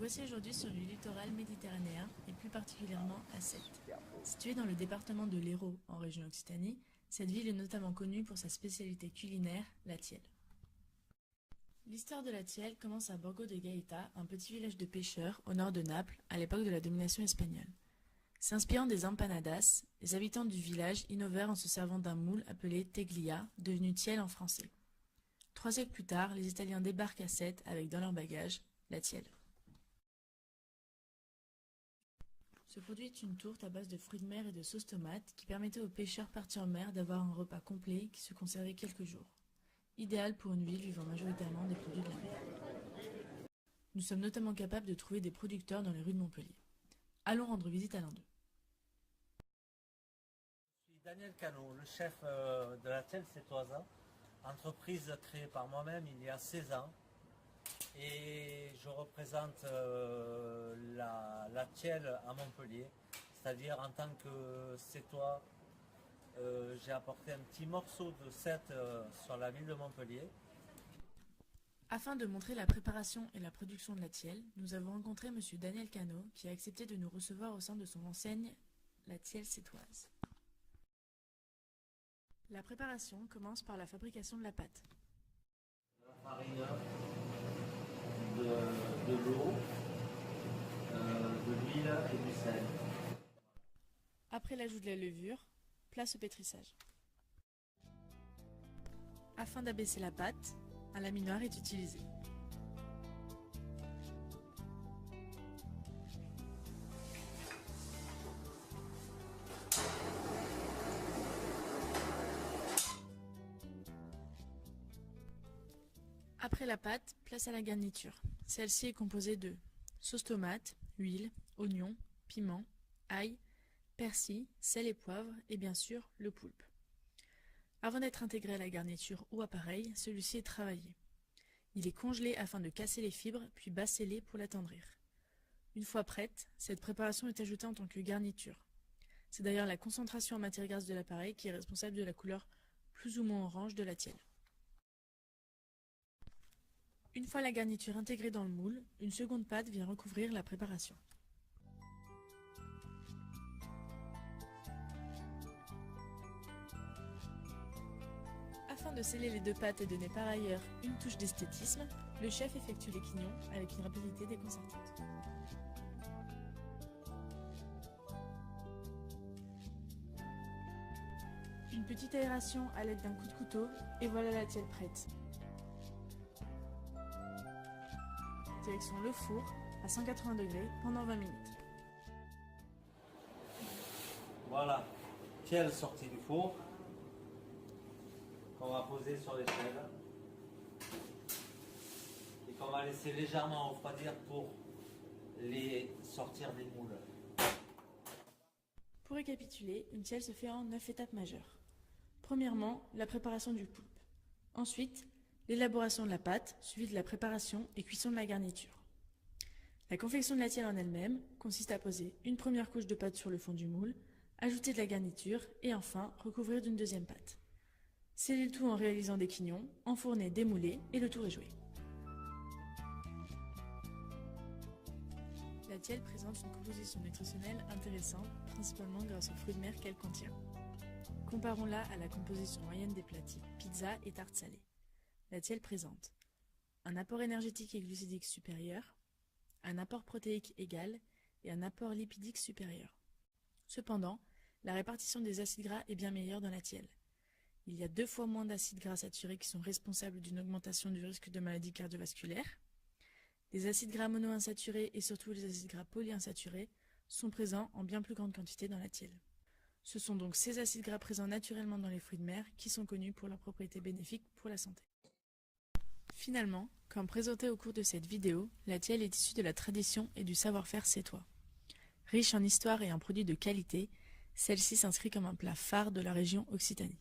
voici aujourd'hui sur le littoral méditerranéen et plus particulièrement à Sète. Située dans le département de l'Hérault en région Occitanie, cette ville est notamment connue pour sa spécialité culinaire, la tielle. L'histoire de la tielle commence à Borgo de Gaeta, un petit village de pêcheurs au nord de Naples à l'époque de la domination espagnole. S'inspirant des empanadas, les habitants du village innovèrent en se servant d'un moule appelé teglia, devenu tielle en français. 3 siècles plus tard, les Italiens débarquent à Sète avec dans leur bagage la tielle. Ce produit est une tourte à base de fruits de mer et de sauce tomate qui permettait aux pêcheurs partis en mer d'avoir un repas complet qui se conservait quelques jours. Idéal pour une ville vivant majoritairement des produits de la mer. Nous sommes notamment capables de trouver des producteurs dans les rues de Montpellier. Allons rendre visite à l'un d'eux. Je suis Daniel Cano, le chef de la tielle sétoise, entreprise créée par moi-même il y a 16 ans. Et je représente la tielle à Montpellier, c'est-à-dire en tant que sétois, j'ai apporté un petit morceau de Sète sur la ville de Montpellier. Afin de montrer la préparation et la production de la tielle, nous avons rencontré M. Daniel Cano qui a accepté de nous recevoir au sein de son enseigne, la tielle sétoise. La préparation commence par la fabrication de la pâte. La farine, de l'eau, de l'huile et du sel. Après l'ajout de la levure, place au pétrissage. Afin d'abaisser la pâte, un laminoir est utilisé. Après la pâte, place à la garniture. Celle-ci est composée de sauce tomate, huile, oignon, piment, ail, persil, sel et poivre et bien sûr le poulpe. Avant d'être intégré à la garniture ou appareil, celui-ci est travaillé. Il est congelé afin de casser les fibres, puis bas-scellé pour l'attendrir. Une fois prête, cette préparation est ajoutée en tant que garniture. C'est d'ailleurs la concentration en matière grasse de l'appareil qui est responsable de la couleur plus ou moins orange de la tielle. Une fois la garniture intégrée dans le moule, une seconde pâte vient recouvrir la préparation. Afin de sceller les deux pâtes et donner par ailleurs une touche d'esthétisme, le chef effectue les quignons avec une rapidité déconcertante. Une petite aération à l'aide d'un coup de couteau et voilà la tielle prête. Direction le four à 180 degrés pendant 20 minutes. Voilà, tielle sortie du four, qu'on va poser sur l'échelle et qu'on va laisser légèrement refroidir pour les sortir des moules. Pour récapituler, une tielle se fait en 9 étapes majeures. Premièrement, la préparation du poulpe. Ensuite, l'élaboration de la pâte, suivie de la préparation et cuisson de la garniture. La confection de la tielle en elle-même consiste à poser une première couche de pâte sur le fond du moule, ajouter de la garniture et enfin recouvrir d'une deuxième pâte. Sceller le tout en réalisant des quignons, enfourner, démouler et le tour est joué. La tielle présente une composition nutritionnelle intéressante, principalement grâce aux fruits de mer qu'elle contient. Comparons-la à la composition moyenne des plats type pizza et tarte salée. La tielle présente un apport énergétique et glucidique supérieur, un apport protéique égal et un apport lipidique supérieur. Cependant, la répartition des acides gras est bien meilleure dans la tielle. Il y a 2 fois moins d'acides gras saturés qui sont responsables d'une augmentation du risque de maladies cardiovasculaires. Les acides gras monoinsaturés et surtout les acides gras polyinsaturés sont présents en bien plus grande quantité dans la tielle. Ce sont donc ces acides gras présents naturellement dans les fruits de mer qui sont connus pour leurs propriétés bénéfiques pour la santé. Finalement, comme présenté au cours de cette vidéo, la tielle est issue de la tradition et du savoir-faire sétois. Riche en histoire et en produits de qualité, celle-ci s'inscrit comme un plat phare de la région Occitanie.